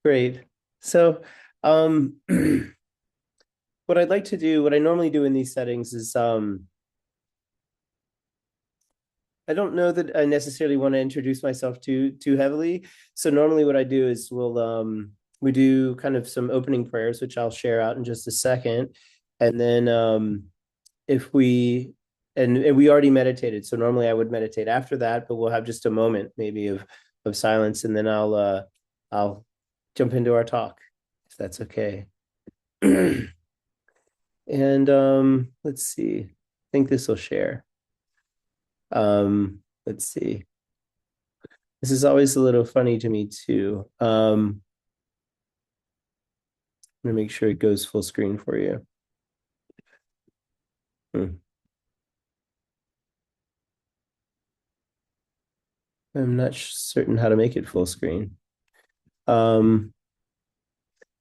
Great. So, what I'd like to do, what I normally do in these settings is, I don't know that I necessarily want to introduce myself too heavily. So normally what I do is we do kind of some opening prayers, which I'll share out in just a second. And then if we and we already meditated, so normally I would meditate after that, but we'll have just a moment maybe of silence, and then I'll jump into our talk, if that's okay. And let's see. I think this will share. Let's see. This is always a little funny to me too. I'm gonna make sure it goes full screen for you. Hmm. I'm not certain how to make it full screen. Um,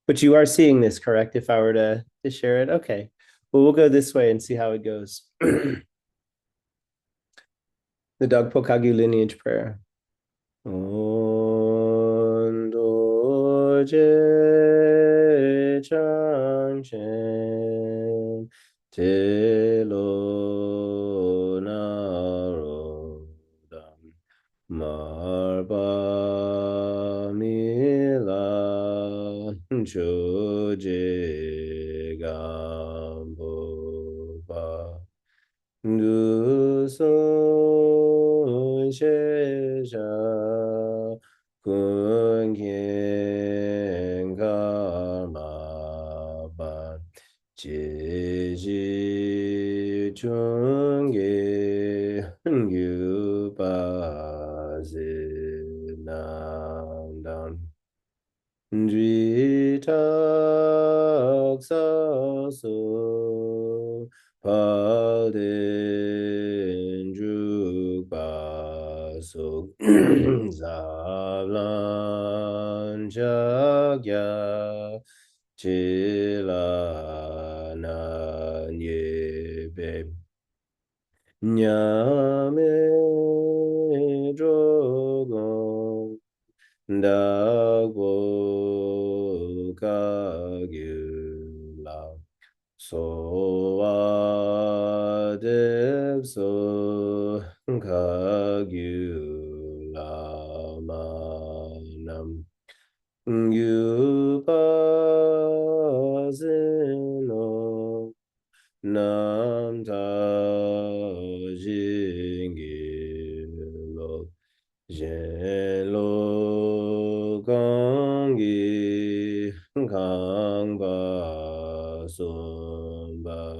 but you are seeing this, correct? If I were to share it, okay. Well, we'll go this way and see how it goes. The Dogpo Kagyu lineage prayer. Ondoje changchen telo narodam marpa mila choje gambo pa du son she sha kun kien karma ba ji ji chung ge yu ba zi nan dan Dri tak sa so pa den juk ba so za lan chak ya chi la na nye be nya me zho gong Da Guo Ga Yu La So Wa De So Ka Yu La Ma Nam Yu Pa Zin No Nam Ta Jing Gi Lo Zhen Lo Gong Gi Kang Ba Sun Ba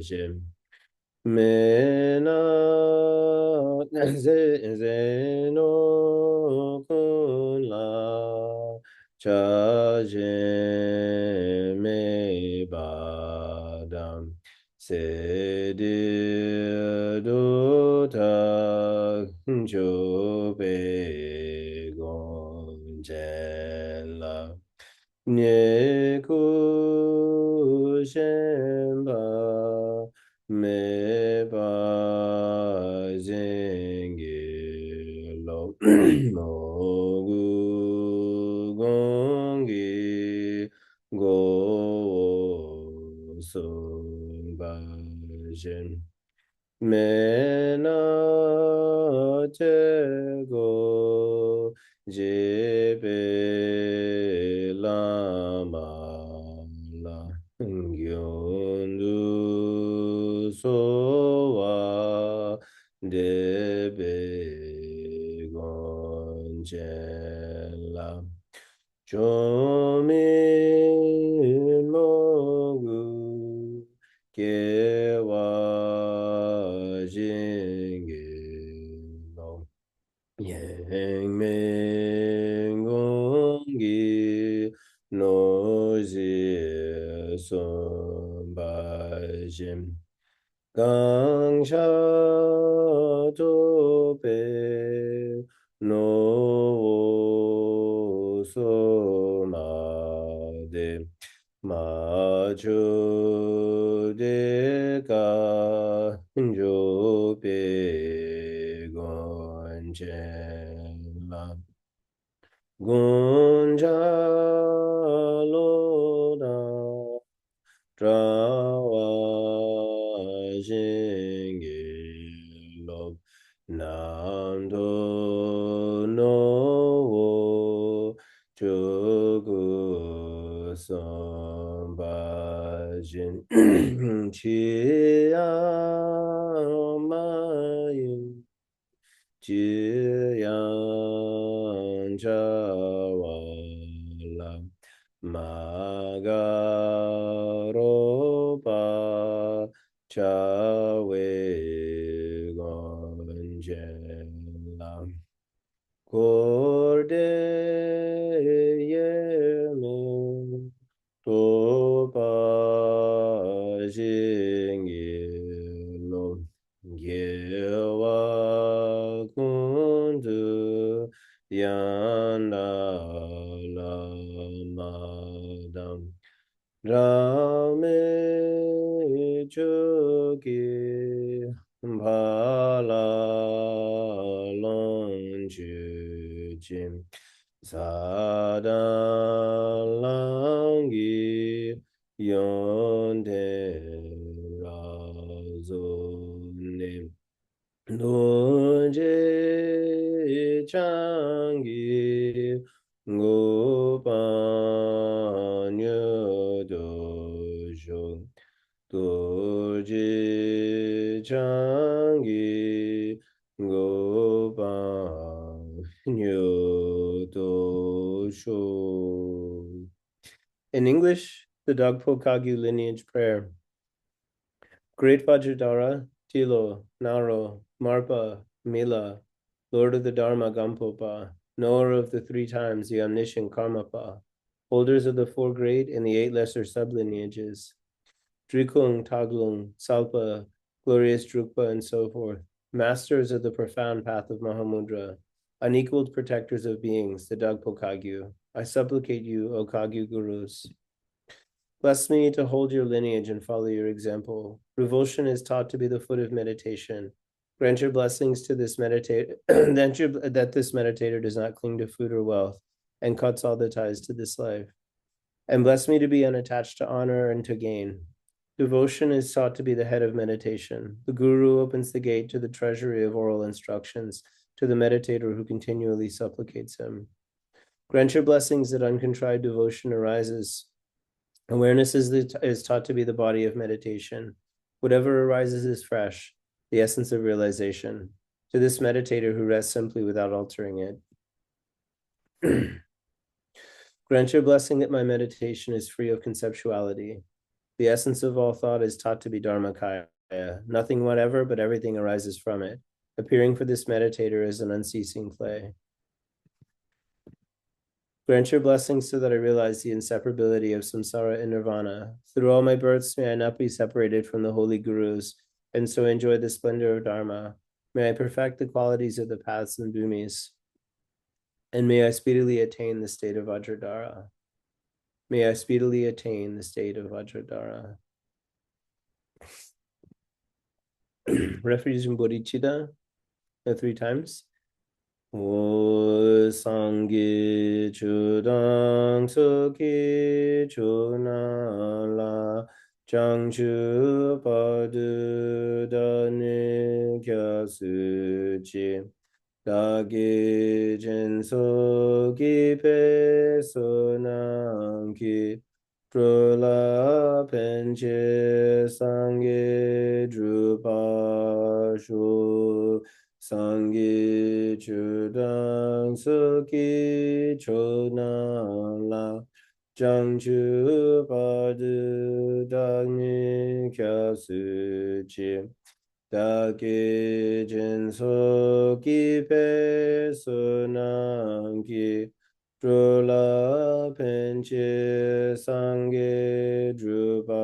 Shem Me Na Ze No Kun La Cha Zhen Me Ba Dam Se de do ta jo be gon jen la nye ku shen ba me ba zhen ge lo mo gu gong gi go so ba zhen me na te go je be la ma la gyun du so wa de be gon chen la cho mi mo gu ge wa jing ge lo yang ming gong gi no ji sun ba jin gang sha tu pe no so ma de ma chu de ga jo pe gon chen la gun ja lo nam do no chogu som ba jin chi ma yin ji yang wa la ma ga ro pa cha we gon je la Korde yeme topa jingilo gewa kundu yanda la madam Rame choki bhala long jim sadalangi yonde razone Doje changi gopanyo dojo Doje changi gopanyo dojo. In English, the Dogpo Kagyu lineage prayer. Great Vajradhara, Tilo, Naro, Marpa, Mila, Lord of the Dharma Gampopa, knower of the three times, the omniscient Karmapa, holders of the four great and the eight lesser sublineages, Drikung, Taglung, Salpa, glorious Drukpa, and so forth, masters of the profound path of Mahamudra, unequaled protectors of beings, the Dagpo Kagyu. I supplicate you, O Kagyu Gurus. Bless me to hold your lineage and follow your example. Revulsion is taught to be the foot of meditation. Grant your blessings to this meditator, that this meditator does not cling to food or wealth and cuts all the ties to this life. And bless me to be unattached to honor and to gain. Devotion is taught to be the head of meditation. The guru opens the gate to the treasury of oral instructions to the meditator who continually supplicates him. Grant your blessings that uncontrived devotion arises. Awareness is taught to be the body of meditation. Whatever arises is fresh, the essence of realization, to this meditator who rests simply without altering it. Grant your blessing that my meditation is free of conceptuality. The essence of all thought is taught to be Dharmakaya. Nothing whatever, but everything arises from it, appearing for this meditator as an unceasing play. Grant your blessings so that I realize the inseparability of samsara and nirvana. Through all my births, may I not be separated from the holy gurus, and so enjoy the splendor of Dharma. May I perfect the qualities of the paths and bhumis, and may I speedily attain the state of Vajradhara. May I speedily attain the state of Vajradhara. Refuge in bodhicitta, 3 times. O Sangye Chudang Soki Chunala Changchu Padu Dani Kya Suchi Dagi Jinso Ki Pe Sonanki Prula Penche Sangye Drupa Shu Sangye Chudang Soki Chonang La Changchu Padu Dagni Kya Suchi Dagi Jinso Ki Pe Sonanki Drula Penche Sangye Drupa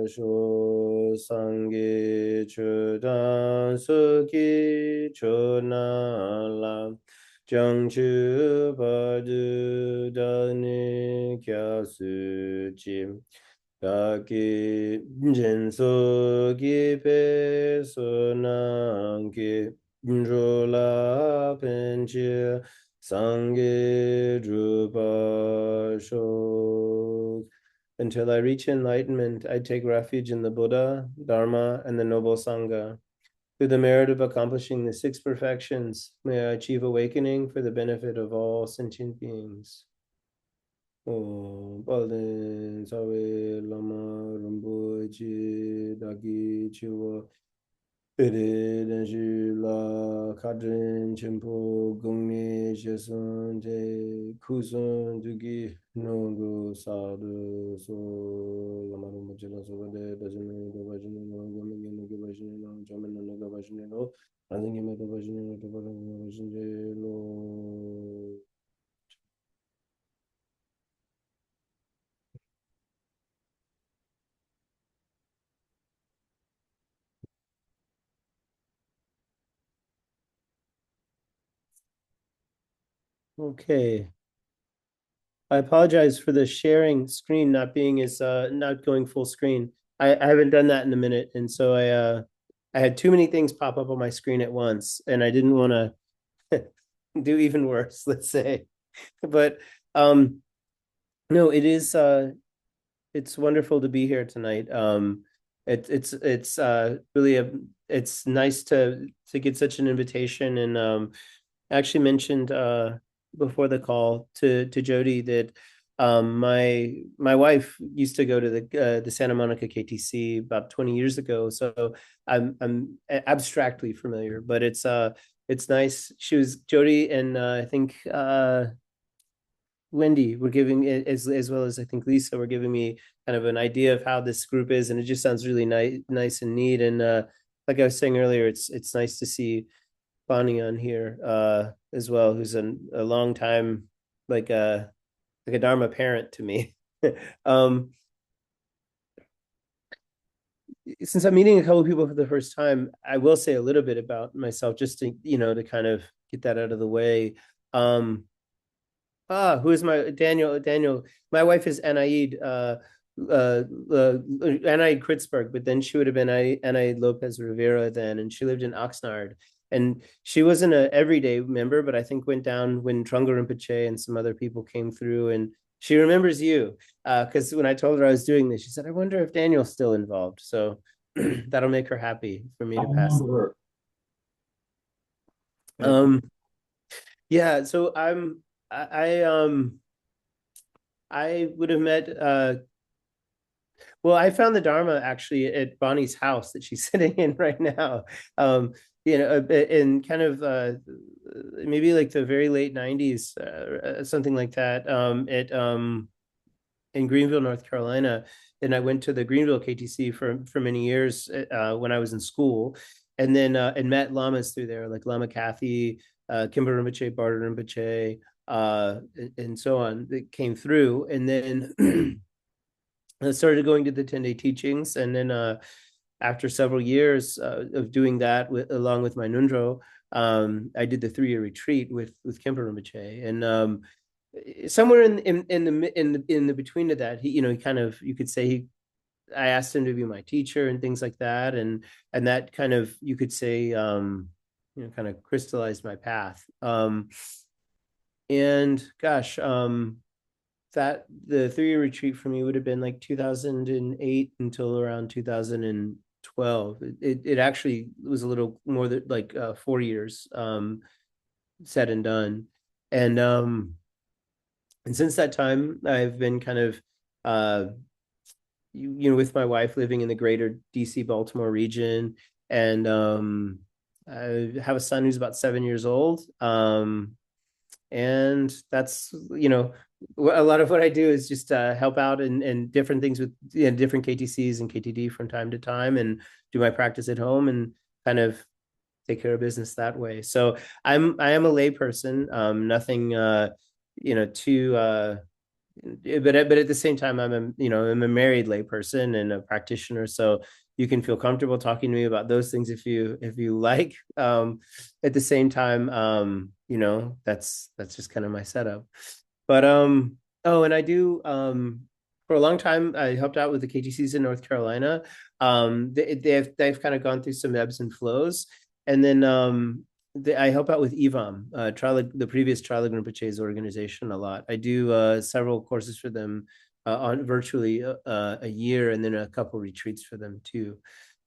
Sho Sangye Chudan Suki Chonala Jangchu Padu Dani Kya Suchi Daki Jinso Ki Pe Sonanki Drula Penche Sangye Drupa Sho. Until I reach enlightenment, I take refuge in the Buddha, Dharma, and the Noble Sangha. Through the merit of accomplishing the six perfections, may I achieve awakening for the benefit of all sentient beings. Oh, Balden, Sawe, Lama, Rinpoche, Dagi, Chiwa, Pere, Denshi, La, Kadrin, Chimpo, Gongni, Shesun, Te, Kusun, Dugi, Nongo, Sadu, So, Lama, Rinpoche, La, Sovade, Dajime, Gavajine, No, Gomigin, Gavajine, No, Jamin, No, Gavajine, No, Azingime, Gavajine, No, Gavajine, No. Okay. I apologize for the sharing screen not being as not going full screen. I haven't done that in a minute, and so I had too many things pop up on my screen at once, and I didn't want to do even worse, let's say. But no, it's wonderful to be here tonight. It's really it's nice to get such an invitation, and I actually mentioned before the call to Jody that my wife used to go to the Santa Monica KTC about 20 years ago, so I'm abstractly familiar, but it's nice. She was Jody and I think Wendy were giving as well as I think Lisa were giving me kind of an idea of how this group is, and it just sounds really nice and neat. And like I was saying earlier, it's nice to see Bonnie on here as well, who's a long time like a like a Dharma parent to me. um, since I'm meeting a couple of people for the first time, I will say a little bit about myself just to to kind of get that out of the way. Um, who is my Daniel? Daniel, my wife is Anaid, Anaid Kritzberg, but then she would have been Anaid Lopez Rivera then, and she lived in Oxnard. And she wasn't an everyday member, but I think went down when Trungpa Rinpoche and some other people came through. And she remembers you because when I told her I was doing this, she said, "I wonder if Daniel's still involved." So that'll make her happy for me to pass. Um, yeah, so I would have met well, I found the Dharma actually at Bonnie's house that she's sitting in right now. In kind of maybe like the very late 90s, something like that, at in Greenville, North Carolina. And I went to the Greenville KTC for many years when I was in school, and then and met lamas through there, like Lama Kathy, Khenpo Rinpoche, Barter Rinpoche, and so on that came through. And then I started going to the 10-day teachings. And then after several years of doing that along with my Nundro, I did the 3-year retreat with Khenpo Rinpoche. And somewhere in the between of that, he kind of, you could say, I asked him to be my teacher and things like that. And that kind of, you could say, kind of crystallized my path. And gosh, that the 3-year retreat for me would have been like 2008 until around 2012. It actually was a little more than like 4 years said and done. And since that time I've been kind of with my wife living in the greater DC Baltimore region. And I have a son who's about 7 years old. And that's a lot of what I do is just help out in different things with different KTCs and KTD from time to time, and do my practice at home and kind of take care of business that way. So I am a lay person, nothing too but at the same time I'm a married lay person and a practitioner, so you can feel comfortable talking to me about those things if you like. At the same time, that's just kind of my setup. But oh, and I do for a long time I helped out with the KTCs in North Carolina. They've kind of gone through some ebbs and flows. And then I help out with E-Vam, the previous Traleg Rinpoche's organization, a lot. I do several courses for them on virtually a year, and then a couple retreats for them too.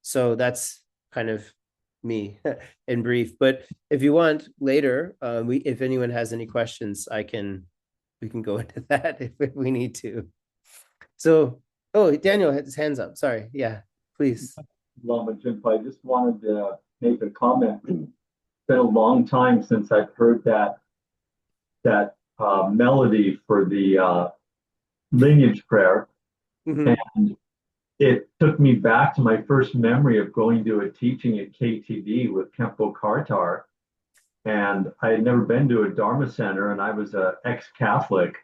So that's kind of me in brief. But if you want later, if anyone has any questions, we can go into that if we need to. So, oh, Daniel has his hands up. Sorry. Yeah, please. Lama Jinpa, I just wanted to make a comment. It's been a long time since I've heard that melody for the lineage prayer, Mhm. and it took me back to my first memory of going to a teaching at KTV with Khenpo Karthar, and I had never been to a Dharma center, and I was a ex-Catholic,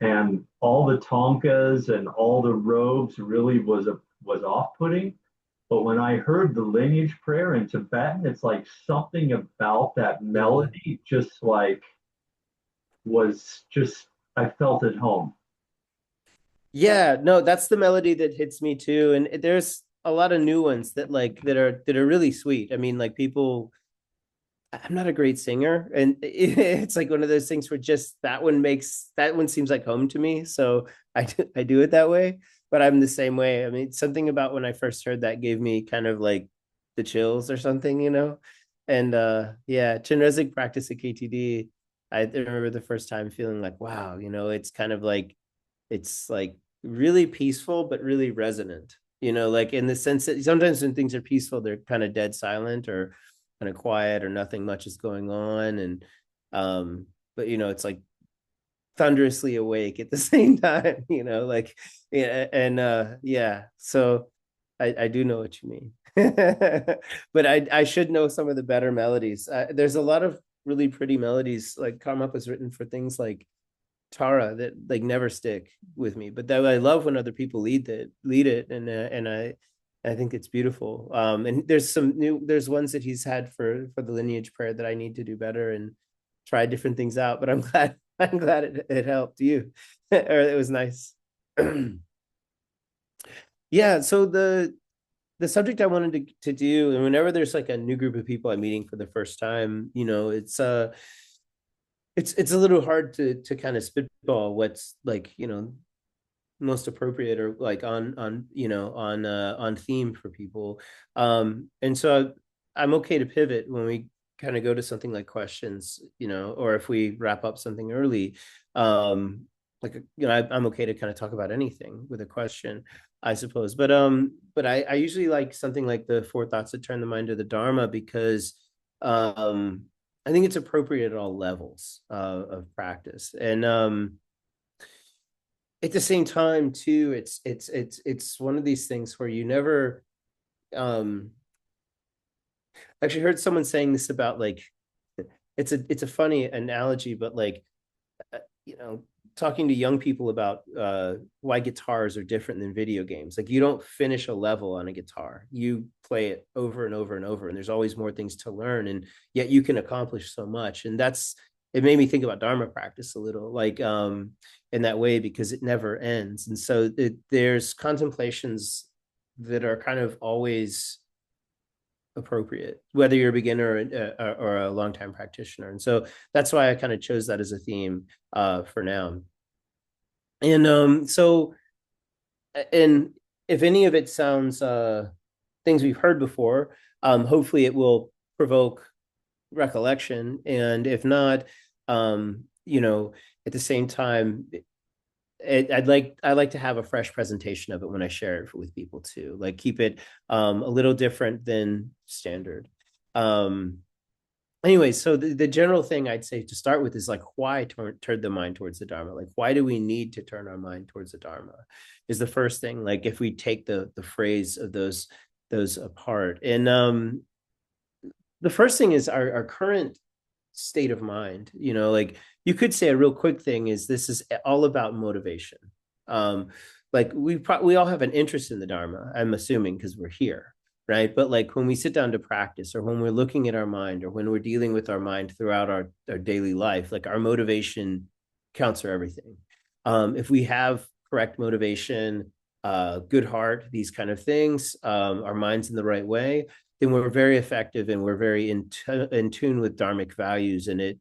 and all the tonkas and all the robes really was off-putting. But when I heard the lineage prayer in Tibetan, it's like something about that Yeah. melody just like was just I felt at home. Yeah, no, that's the melody that hits me too. And there's a lot of new ones that are really sweet. I mean, like people, I'm not a great singer, and it's like one of those things where just that one seems like home to me. So I do it that way. But I'm the same way. I mean, something about when I first heard that gave me kind of like the chills or something, you know. And yeah, Chinrezig practice at KTD. I remember the first time feeling like, wow, you know, it's like really peaceful but really resonant, you know, like in the sense that sometimes when things are peaceful they're kind of dead silent or kind of quiet or nothing much is going on. And but you know, it's like thunderously awake at the same time, you know, like yeah. And yeah, so I do know what you mean. But I should know some of the better melodies. There's a lot of really pretty melodies, like Karma was written for things like Tara that like never stick with me, but that I love when other people lead it, and I think it's beautiful. And there's ones that he's had for the lineage prayer that I need to do better and try different things out. But I'm glad I'm glad it helped you, or it was nice. Yeah. So the subject I wanted to do, and whenever there's like a new group of people I'm meeting for the first time, you know, it's a little hard to kind of spitball what's like, you know, most appropriate or like on you know on theme for people. And so I'm okay to pivot when we kind of go to something like questions, you know, or if we wrap up something early. Like you know, I'm okay to kind of talk about anything with a question, I suppose. But I usually like something like the four thoughts that turn the mind to the Dharma because um I think it's appropriate at all levels of practice. And at the same time too, it's one of these things where you never um actually heard someone saying this about like it's a funny analogy, but like you know, talking to young people about why guitars are different than video games. Like you don't finish a level on a guitar. You play it over and over and over, and there's always more things to learn, and yet you can accomplish so much. And that's it made me think about Dharma practice a little, like in that way, because it never ends. And so there's contemplations that are kind of always appropriate, whether you're a beginner or a longtime practitioner. And so that's why I kind of chose that as a theme for now. And and if any of it sounds things we've heard before, hopefully it will provoke recollection. And if not, you know, at the same time, I like to have a fresh presentation of it when I share it with people too. Like keep it a little different than standard. Um, anyway, so the general thing I'd say to start with is like why turn the mind towards the Dharma? Like why do we need to turn our mind towards the Dharma? Is the first thing. Like if we take the phrase of those apart, and the first thing is our current state of mind. You know, like you could say a real quick thing is this is all about motivation. Um, like we all have an interest in the Dharma, I'm assuming, because we're here, right? But like when we sit down to practice or when we're looking at our mind or when we're dealing with our mind throughout our daily life, like our motivation counts for everything. If we have correct motivation, good heart, these kind of things, our mind's in the right way, then we're very effective and we're very in tune with dharmic values, and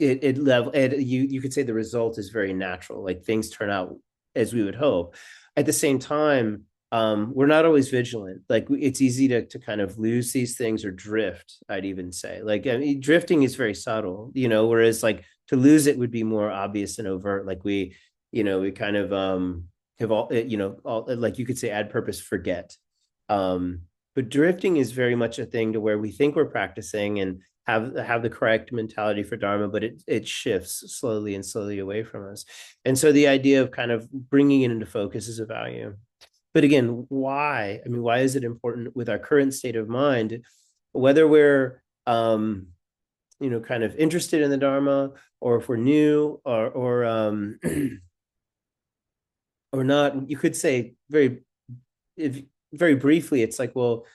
you could say the result is very natural, like things turn out as we would hope. At the same time, we're not always vigilant. Like it's easy to kind of lose these things or drift, I'd even say. Like, I mean, drifting is very subtle, whereas like to lose it would be more obvious and overt. Like we kind of have all like you could say ad purpose forget. But drifting is very much a thing to where we think we're practicing and have the correct mentality for Dharma, but it shifts slowly and slowly away from us. And so the idea of kind of bringing it into focus is a value. But again, why? I mean, why is it important with our current state of mind, whether we're kind of interested in the Dharma, or if we're new, or or not? You could say very briefly, it's like, well,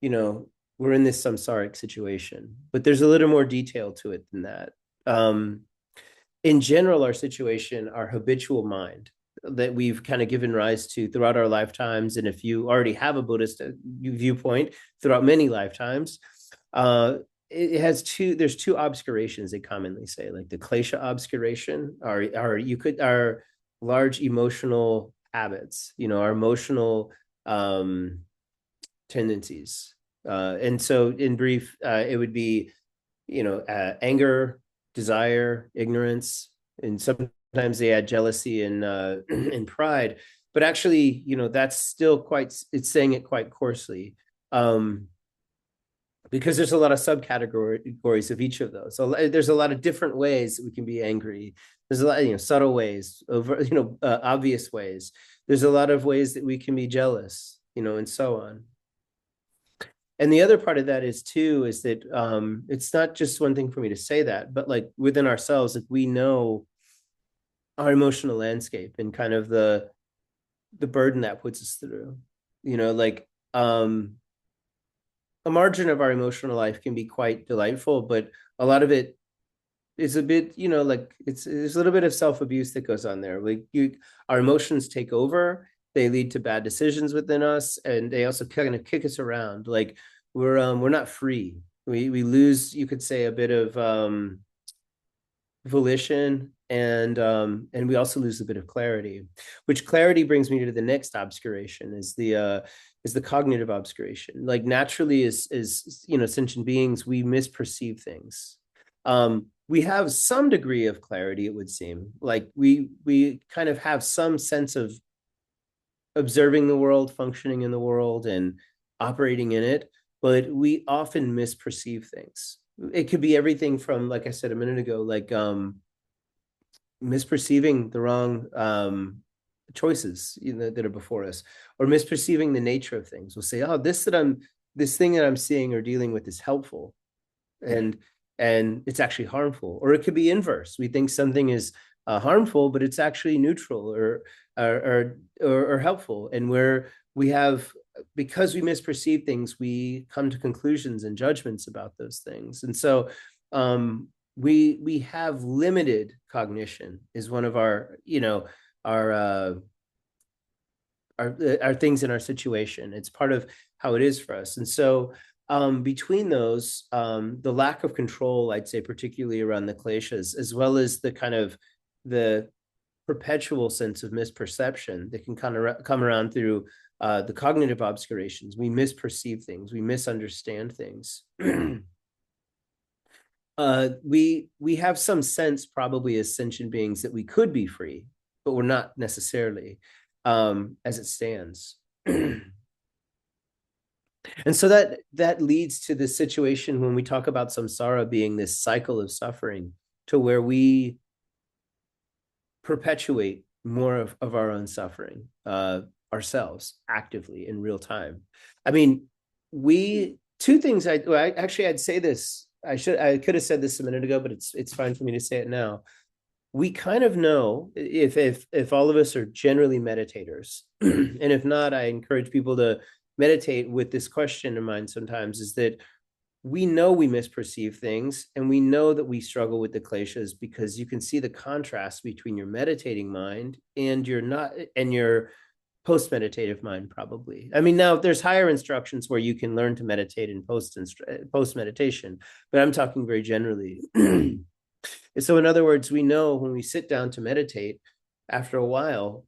we're in this samsaric situation, but there's a little more detail to it than that. In general, our situation, our habitual mind that we've kind of given rise to throughout our lifetimes, and if you already have a Buddhist viewpoint throughout many lifetimes, there's two obscurations they commonly say, like the klesha obscuration, our large emotional habits, our emotional tendencies. And so in brief, it would be, anger, desire, ignorance, and sometimes they add jealousy and and pride. But actually, that's still it's saying it quite coarsely. Because there's a lot of subcategories of each of those. So there's a lot of different ways that we can be angry. There's a lot, subtle ways, obvious ways. There's a lot of ways that we can be jealous, and so on. And the other part of that is that it's not just one thing for me to say that, but like within ourselves, if we know our emotional landscape and kind of the burden that puts us through, like a margin of our emotional life can be quite delightful, but a lot of it is a bit, like there's a little bit of self-abuse that goes on there. Our emotions take over. They lead to bad decisions within us, and they also kind of kick us around. Like we're not free. We lose, you could say, a bit of volition, and we also lose a bit of clarity. Which clarity brings me to the next obscuration, is the cognitive obscuration. Like naturally, as sentient beings, we misperceive things. We have some degree of clarity, it would seem. Like we kind of have some sense of observing the world, functioning in the world, and operating in it, but we often misperceive things. It could be everything from, like I said a minute ago, like misperceiving the wrong choices that are before us, or misperceiving the nature of things. We'll say, oh, this thing that I'm seeing or dealing with is helpful, and it's actually harmful. Or it could be inverse. We think something is harmful, but it's actually neutral or helpful. And because we misperceive things, we come to conclusions and judgments about those things. And so we have limited cognition is one of our things in our situation. It's part of how it is for us. And so between those, the lack of control, I'd say, particularly around the kleshas, as well as the kind of the perpetual sense of misperception that can kind of come around through the cognitive obscurations. We misperceive things, we misunderstand things. We have some sense, probably as sentient beings, that we could be free, but we're not necessarily, as it stands. And so that leads to this situation when we talk about samsara being this cycle of suffering, to where we perpetuate more of our own suffering ourselves actively in real time. I mean, two things. I'd say this. I could have said this a minute ago, but it's fine for me to say it now. We kind of know, if all of us are generally meditators, and if not, I encourage people to meditate with this question in mind sometimes, is that we know we misperceive things, and we know that we struggle with the kleshas, because you can see the contrast between your meditating mind and your post-meditative mind, probably. I mean, now there's higher instructions where you can learn to meditate in post-meditation, but I'm talking very generally. So in other words, we know when we sit down to meditate, after a while,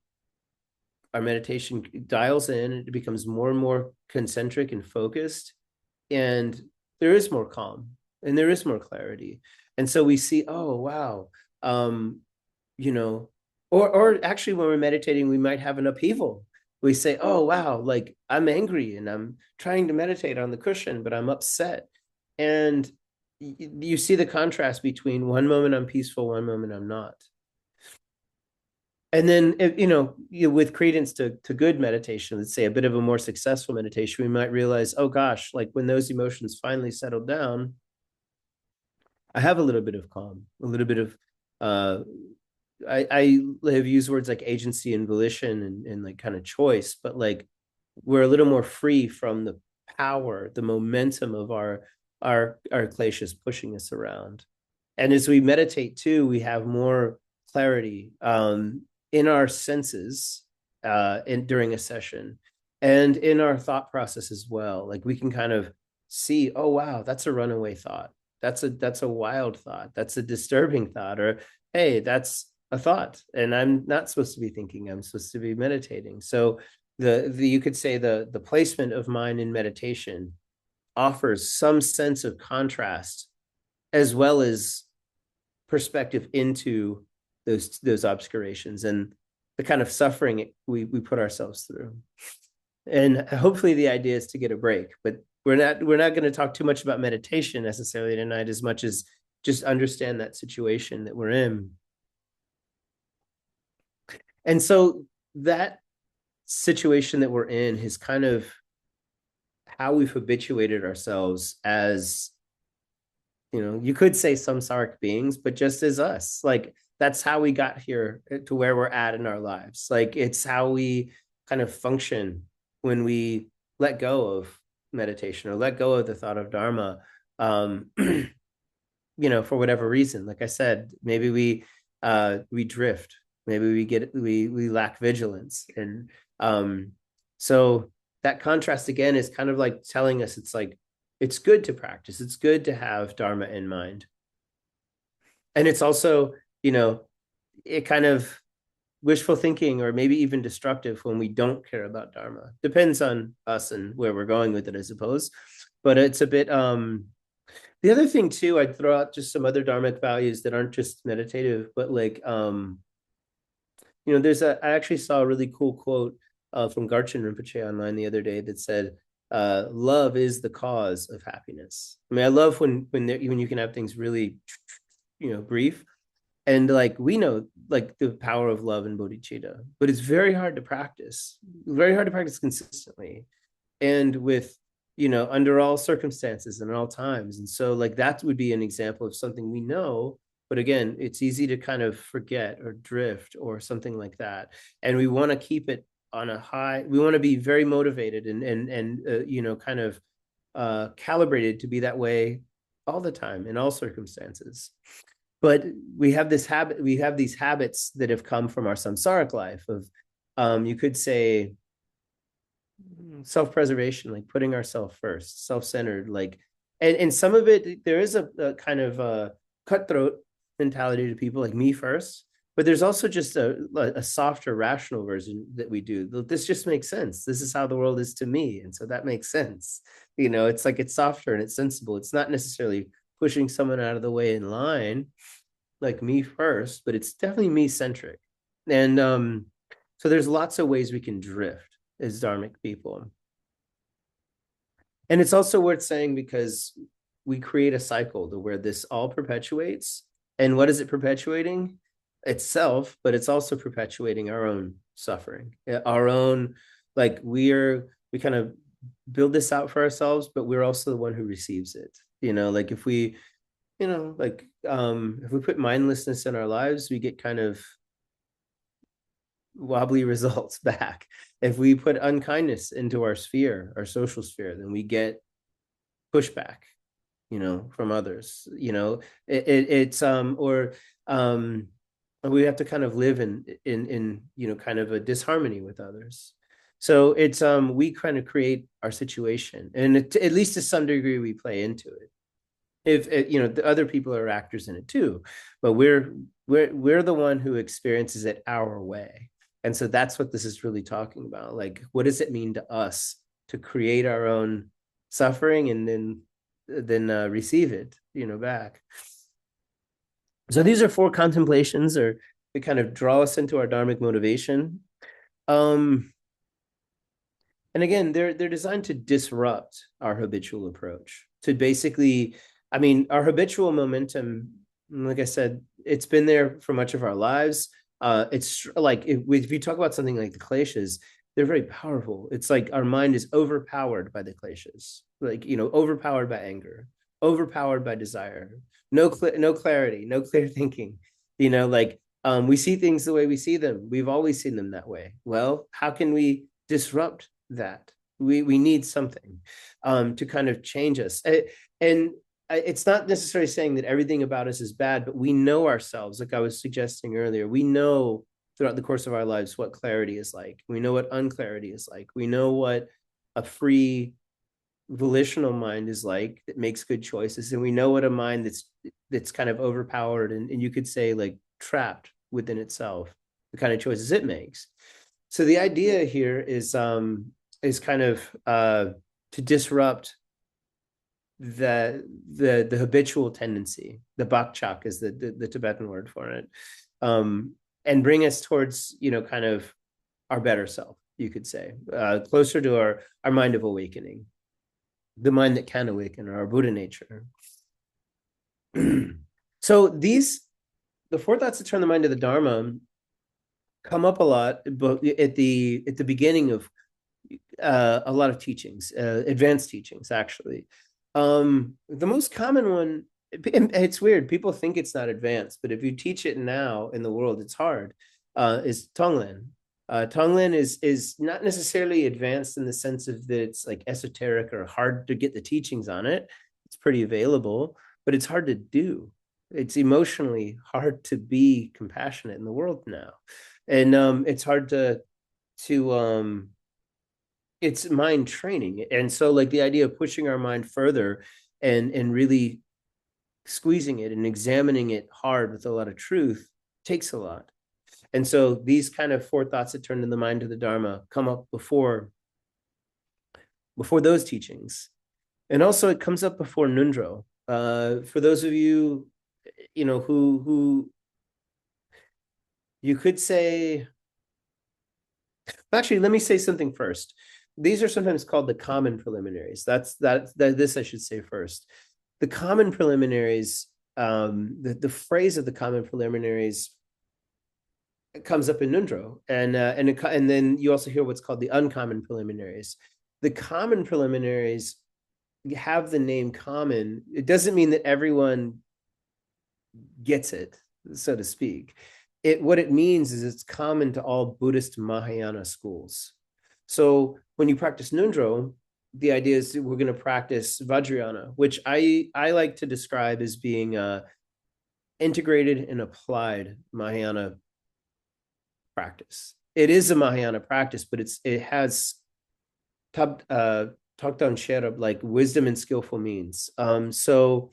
our meditation dials in, it becomes more and more concentric and focused, and there is more calm and there is more clarity. And so we see, oh wow, um, you know, or actually when we're meditating, we might have an upheaval. We say, oh wow, like I'm angry and I'm trying to meditate on the cushion, but I'm upset. And you see the contrast between one moment I'm peaceful, one moment I'm not. And then, with credence to good meditation, let's say a bit of a more successful meditation, we might realize, oh gosh, like when those emotions finally settle down, I have a little bit of calm, a little bit of, uh, I have used words like agency and volition and like kind of choice, but like we're a little more free from the power, the momentum of our kleshas pushing us around. And as we meditate too, we have more clarity in our senses during a session and in our thought process as well. Like we can kind of see, oh wow, that's a runaway thought. That's a wild thought. That's a disturbing thought. Or hey, that's a thought, and I'm not supposed to be thinking. I'm supposed to be meditating. So the you could say the placement of mind in meditation offers some sense of contrast as well as perspective into those obscurations and the kind of suffering we put ourselves through. And hopefully the idea is to get a break, but we're not going to talk too much about meditation necessarily tonight as much as just understand that situation that we're in. And so that situation that we're in is kind of how we've habituated ourselves as, you could say samsaric beings, but just as us. Like that's how we got here to where we're at in our lives. Like it's how we kind of function when we let go of meditation or let go of the thought of dharma. For whatever reason, like I said, maybe we drift, maybe we lack vigilance, and so that contrast again is kind of like telling us it's like it's good to practice, it's good to have dharma in mind, and it's also, it kind of wishful thinking or maybe even destructive when we don't care about dharma. Depends on us and where we're going with it, I suppose. But it's a bit the other thing too, I'd throw out just some other dharmic values that aren't just meditative, but like I actually saw a really cool quote from Garchen Rinpoche online the other day that said, love is the cause of happiness. I mean, I love when you can have things really, brief. And like we know like the power of love and bodhicitta, but it's very hard to practice consistently and with, under all circumstances and at all times. And so like that would be an example of something we know, but again, it's easy to kind of forget or drift or something like that. And we want to keep it on a high, we want to be very motivated and kind of calibrated to be that way all the time in all circumstances. But we have these habits that have come from our samsaric life of, you could say, self-preservation, like putting ourselves first, self-centered, like, and some of it, there is a kind of a cutthroat mentality to people, like me first, but there's also just a softer, rational version that we do. This just makes sense. This is how the world is to me, and so that makes sense. It's like it's softer and it's sensible. It's not necessarily pushing someone out of the way in line, like me first, but it's definitely me centric. And so there's lots of ways we can drift as dharmic people. And it's also worth saying because we create a cycle to where this all perpetuates. And what is it perpetuating? Itself, but it's also perpetuating our own suffering, our own, like we kind of build this out for ourselves, but we're also the one who receives it. Like if we, if we put mindlessness in our lives, we get kind of wobbly results back. If we put unkindness into our sphere, our social sphere, then we get pushback, from others. It's or we have to kind of live in kind of a disharmony with others. So it's we kind of create our situation, and at least to some degree we play into it. if you know, the other people are actors in it too, but we're the one who experiences it our way. And so that's what this is really talking about. Like, what does it mean to us to create our own suffering and then receive it, you know, back. So these are four contemplations, or they kind of draw us into our dharmic motivation. Um, and again, they're designed to disrupt our habitual approach. To basically, I mean, our habitual momentum, like I said, it's been there for much of our lives. It's like if you talk about something like the kleshas, they're very powerful. It's like our mind is overpowered by the kleshas, like, you know, overpowered by anger, overpowered by desire, no clarity, no clear thinking. You know, like we see things the way we see them. We've always seen them that way. Well, how can we disrupt that? We need something to kind of change us. And it's not necessarily saying that everything about us is bad, but we know ourselves, like I was suggesting earlier. We know throughout the course of our lives what clarity is like. We know what unclarity is like. We know what a free volitional mind is like that makes good choices, and we know what a mind that's kind of overpowered and you could say like trapped within itself, the kind of choices it makes. So the idea here is kind of to disrupt the habitual tendency. The bakchak is the Tibetan word for it, and bring us towards, you know, kind of our better self, you could say, closer to our mind of awakening, the mind that can awaken, or our Buddha nature. So the four thoughts that turn the mind to the Dharma come up a lot, but at the beginning of a lot of teachings, advanced teachings, actually. The most common one, it's weird. People think it's not advanced, but if you teach it now in the world, it's hard. Is Tonglen. Tonglen is not necessarily advanced in the sense of that it's like esoteric or hard to get the teachings on it. It's pretty available, but it's hard to do. It's emotionally hard to be compassionate in the world now, and it's hard to it's mind training. And so like the idea of pushing our mind further and really squeezing it and examining it hard with a lot of truth takes a lot. And so these kind of four thoughts that turn in the mind to the Dharma come up before those teachings. And also it comes up before Nundro. For those of you, you know, who you could say, actually, let me say something first. These are sometimes called the common preliminaries. This I should say first. The common preliminaries, the phrase of the common preliminaries comes up in Nundro, and then you also hear what's called the uncommon preliminaries. The common preliminaries have the name common. It doesn't mean that everyone gets it, so to speak. What it means is it's common to all Buddhist Mahayana schools. So when you practice Nundro, the idea is we're going to practice Vajrayana, which I like to describe as being integrated and applied Mahayana practice. It is a Mahayana practice, but it has talked down Sherab, like wisdom and skillful means. So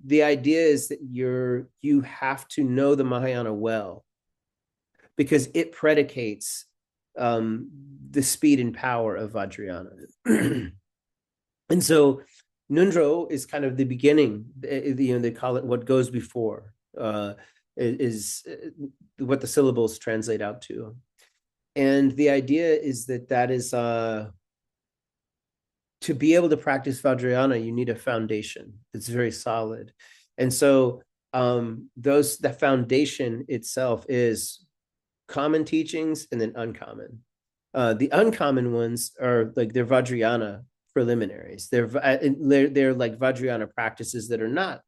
the idea is that you have to know the Mahayana well, because it predicates the speed and power of Vajrayana. And so Nundro is kind of the beginning. You know, they call it what goes before, is what the syllables translate out to. And the idea is that is to be able to practice Vajrayana, you need a foundation that's very solid. And so the foundation itself is common teachings and then uncommon. The uncommon ones are like they're Vajrayana preliminaries. They're like Vajrayana practices that are not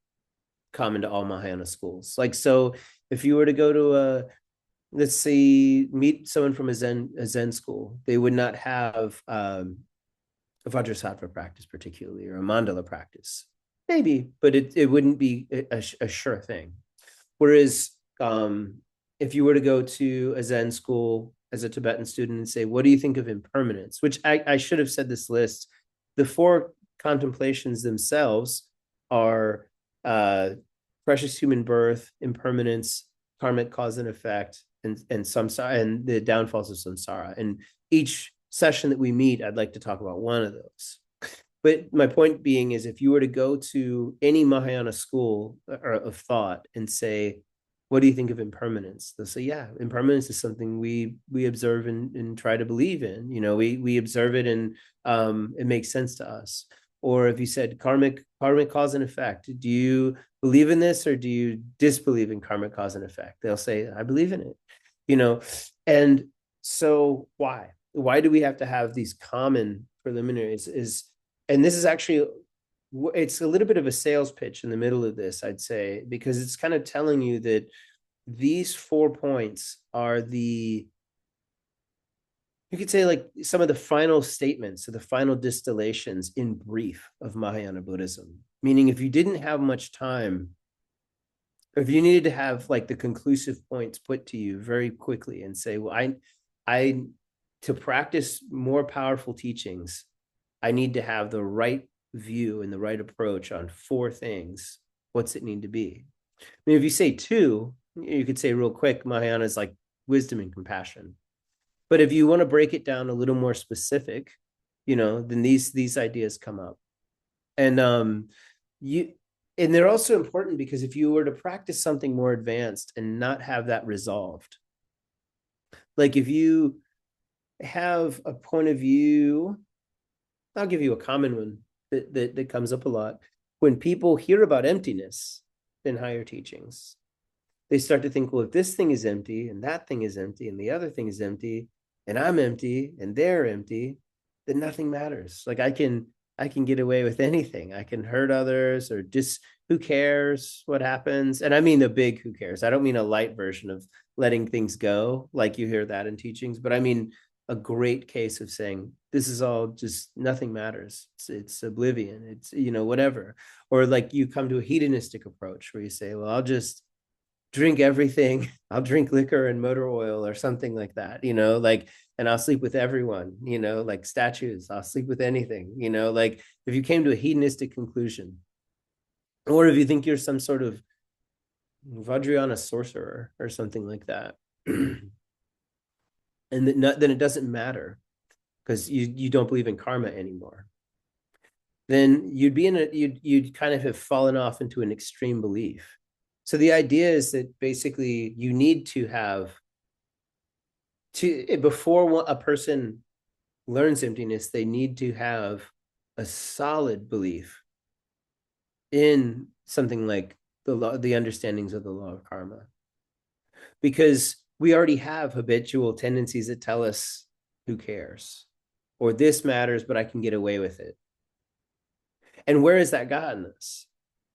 common to all Mahayana schools. Like, so if you were to go to let's say meet someone from a Zen school, they would not have a Vajrasattva practice particularly, or a mandala practice. Maybe, but it wouldn't be a sure thing. Whereas if you were to go to a Zen school as a Tibetan student and say, what do you think of impermanence? Which I should have said this list. The four contemplations themselves are uh, precious human birth, impermanence, karmic cause and effect, and samsara, and the downfalls of samsara. And each session that we meet, I'd like to talk about one of those. But my point being is, if you were to go to any Mahayana school of thought and say, what do you think of impermanence? They'll say, yeah, impermanence is something we observe and try to believe in. You know, we observe it, and it makes sense to us. Or if you said karmic cause and effect, do you believe in this, or do you disbelieve in karmic cause and effect? They'll say, I believe in it. You know, and so why do we have to have these common preliminaries? And this is actually, it's a little bit of a sales pitch in the middle of this, I'd say, because it's kind of telling you that these 4 points are you could say, like, some of the final statements or the final distillations in brief of Mahayana Buddhism. Meaning, if you didn't have much time, or if you needed to have like the conclusive points put to you very quickly and say, well, I to practice more powerful teachings, I need to have the right view and the right approach on 4 things. What's it need to be? I mean, if you say 2, you could say real quick, Mahayana is like wisdom and compassion. But if you want to break it down a little more specific, then these ideas come up. And you and they're also important because if you were to practice something more advanced and not have that resolved, like if you have a point of view, I'll give you a common one that comes up a lot. When people hear about emptiness in higher teachings, they start to think, well, if this thing is empty and that thing is empty and the other thing is empty and I'm empty and they're empty, then nothing matters. Like I can get away with anything. I can hurt others, or just who cares what happens? And I mean the big who cares. I don't mean a light version of letting things go, like you hear that in teachings, but I mean a great case of saying this is all just nothing matters. It's oblivion. It's whatever. Or like you come to a hedonistic approach where you say, well, I'll just drink everything. I'll drink liquor and motor oil or something like that, like, and I'll sleep with everyone, like statues. I'll sleep with anything, like if you came to a hedonistic conclusion, or if you think you're some sort of Vajrayana sorcerer or something like that, and then it doesn't matter because you don't believe in karma anymore. Then you'd kind of have fallen off into an extreme belief. So the idea is that basically you need to have before a person learns emptiness, they need to have a solid belief in something like the understandings of the law of karma, because we already have habitual tendencies that tell us who cares, or this matters, but I can get away with it. And where has that gotten us?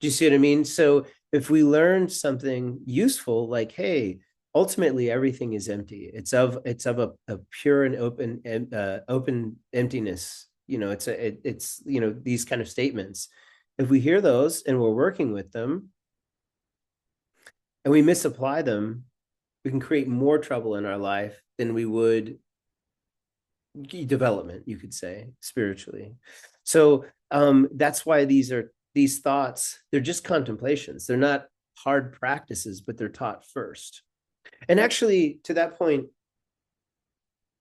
Do you see what I mean? So if we learn something useful, like, hey, ultimately everything is empty. It's of a pure and open emptiness. It's these kind of statements. If we hear those and we're working with them and we misapply them, we can create more trouble in our life than we would development, you could say, spiritually. So that's why these thoughts, they're just contemplations. They're not hard practices, but they're taught first. And actually, to that point,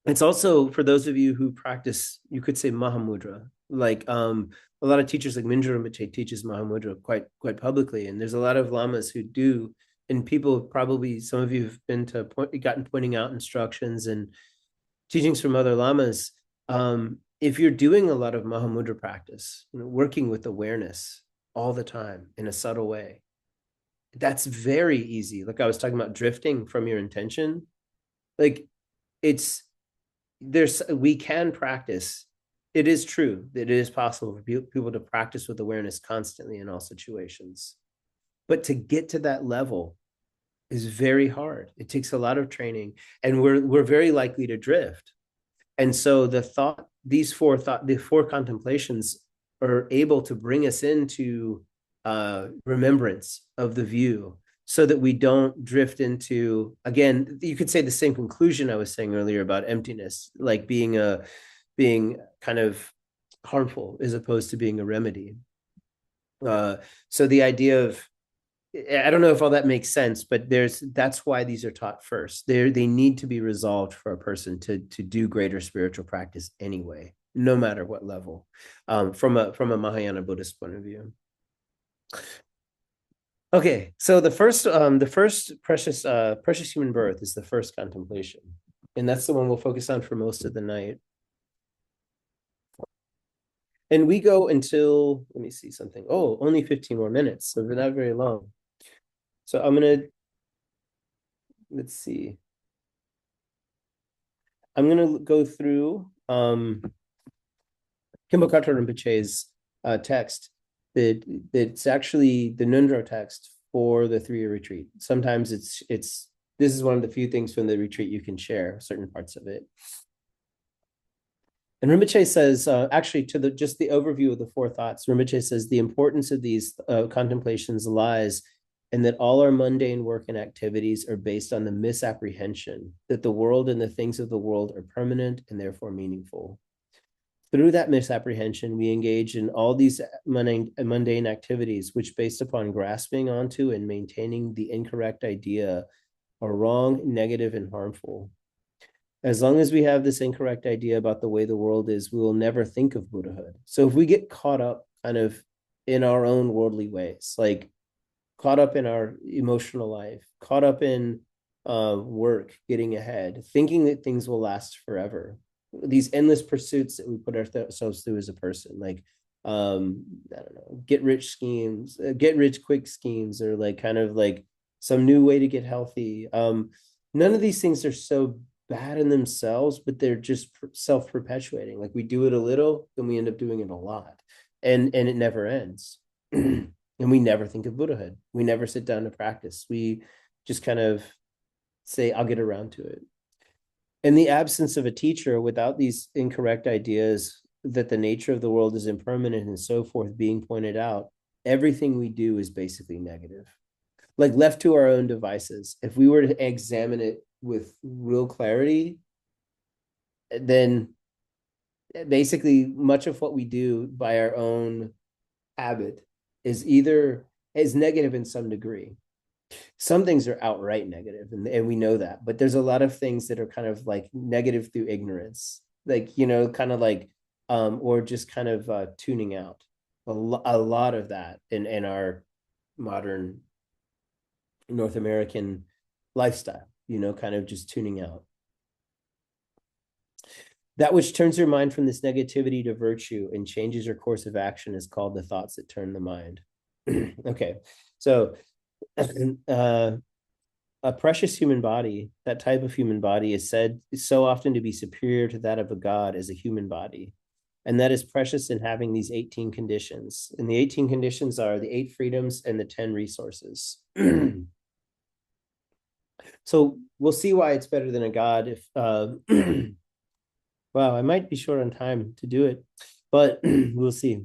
it's also for those of you who practice, you could say Mahamudra. Like a lot of teachers, like Mingyur Rinpoche teaches Mahamudra quite publicly, and there's a lot of lamas who do. And people probably, some of you have been to gotten pointing out instructions and teachings from other lamas. If you're doing a lot of Mahamudra practice, working with awareness all the time in a subtle way, that's very easy. Like I was talking about drifting from your intention. Like we can practice. It is true that it is possible for people to practice with awareness constantly in all situations. But to get to that level is very hard. It takes a lot of training, and we're very likely to drift. And so the four contemplations are able to bring us into remembrance of the view, so that we don't drift into, again, you could say the same conclusion I was saying earlier about emptiness, like being kind of harmful as opposed to being a remedy. So the idea of, I don't know if all that makes sense, but that's why these are taught first. They need to be resolved for a person to do greater spiritual practice anyway, no matter what level, from a Mahayana Buddhist point of view. Okay, so the first precious human birth is the first contemplation, and that's the one we'll focus on for most of the night. And we go until, let me see something. Oh, only 15 more minutes, so we're not very long. So let's see. I'm gonna go through Khenpo Karthar Rinpoche's text that's actually the Nundro text for the 3-year retreat. Sometimes it's this is one of the few things from the retreat you can share certain parts of it. And Rinpoche says, actually, to just the overview of the 4 thoughts, Rinpoche says the importance of these contemplations lies in that all our mundane work and activities are based on the misapprehension that the world and the things of the world are permanent and therefore meaningful. Through that misapprehension, we engage in all these mundane activities, which, based upon grasping onto and maintaining the incorrect idea, are wrong, negative, and harmful. As long as we have this incorrect idea about the way the world is, we will never think of Buddhahood. So if we get caught up kind of in our own worldly ways, like caught up in our emotional life, caught up in work, getting ahead, thinking that things will last forever, these endless pursuits that we put ourselves through as a person, like I don't know, get rich schemes, get rich quick schemes, or like kind of like some new way to get healthy. None of these things are so bad in themselves, but they're just self-perpetuating. Like we do it a little, then we end up doing it a lot, and it never ends. And we never think of Buddhahood. We never sit down to practice. We just kind of say, I'll get around to it. In the absence of a teacher, without these incorrect ideas that the nature of the world is impermanent and so forth being pointed out, everything we do is basically negative. Like left to our own devices, if we were to examine it with real clarity, then basically much of what we do by our own habit is negative in some degree. Some things are outright negative, and we know that, but there's a lot of things that are kind of like negative through ignorance, like, kind of like or just kind of tuning out. A lot of that in our modern North American lifestyle, kind of just tuning out. That which turns your mind from this negativity to virtue and changes your course of action is called the thoughts that turn the mind. Okay, so a precious human body, that type of human body, is said so often to be superior to that of a god as a human body. And that is precious in having these 18 conditions. And the 18 conditions are the 8 freedoms and the 10 resources. So we'll see why it's better than a god if wow, I might be short on time to do it, but we'll see.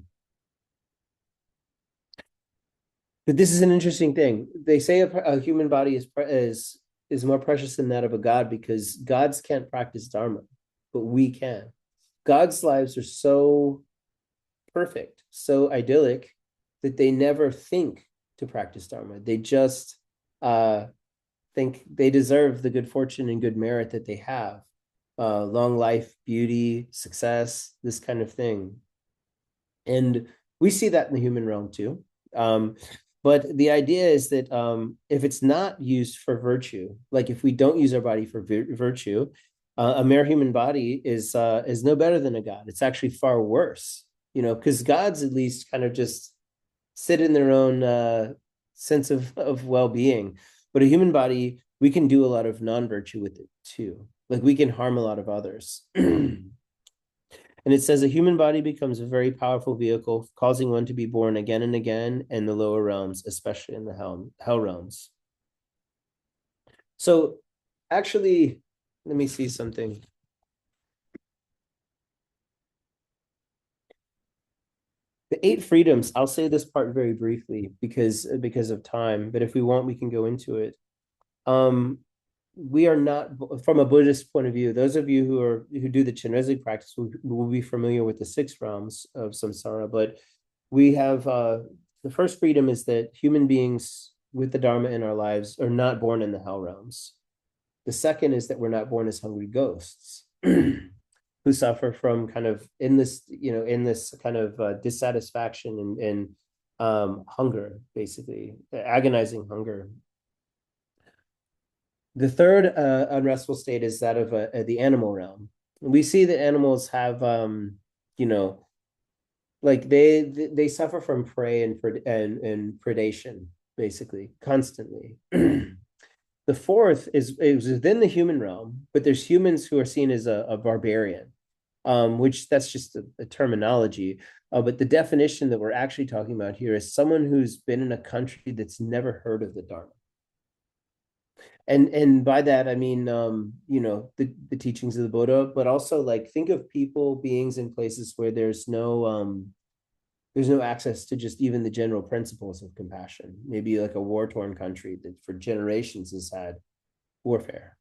But this is an interesting thing. They say a human body is more precious than that of a god because gods can't practice dharma, but we can. God's lives are so perfect, so idyllic, that they never think to practice dharma. They just think they deserve the good fortune and good merit that they have. Long life, beauty, success, this kind of thing. And we see that in the human realm too. But the idea is that if it's not used for virtue, like if we don't use our body for virtue, a mere human body is no better than a god. It's actually far worse, because gods at least kind of just sit in their own sense of well-being. But a human body, we can do a lot of non-virtue with it too. Like we can harm a lot of others. And it says a human body becomes a very powerful vehicle, causing one to be born again and again in the lower realms, especially in the hell realms. So actually, let me see something. The 8 freedoms, I'll say this part very briefly because of time, but if we want, we can go into it. We are not, from a Buddhist point of view, those of you who do the Chenrezig practice will be familiar with the 6 realms of samsara, but we have The first freedom is that human beings with the Dharma in our lives are not born in the hell realms. The second is that we're not born as hungry ghosts who suffer from kind of in this, in this kind of dissatisfaction and hunger, basically, agonizing hunger. The third unrestful state is that of the animal realm. We see that animals have, like they suffer from prey and predation, basically, constantly. The fourth is within the human realm, but there's humans who are seen as a barbarian, which that's just a terminology. But the definition that we're actually talking about here is someone who's been in a country that's never heard of the Dharma. And by that I mean the teachings of the Buddha, but also like think of people, beings in places where there's no access to just even the general principles of compassion. Maybe like a war-torn country that for generations has had warfare.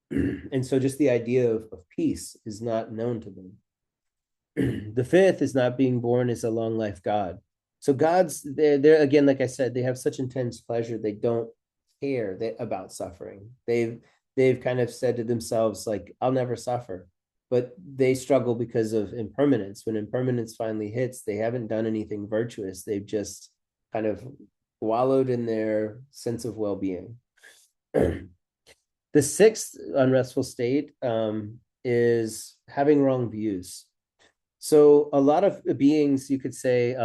And so just the idea of peace is not known to them. The fifth is not being born as a long life God. So gods, they're again, like I said, they have such intense pleasure, they don't care about suffering. They've kind of said to themselves, like, I'll never suffer. But they struggle because of impermanence. When impermanence finally hits, they haven't done anything virtuous. They've just kind of wallowed in their sense of well-being. The sixth unrestful state is having wrong views. So a lot of beings, you could say,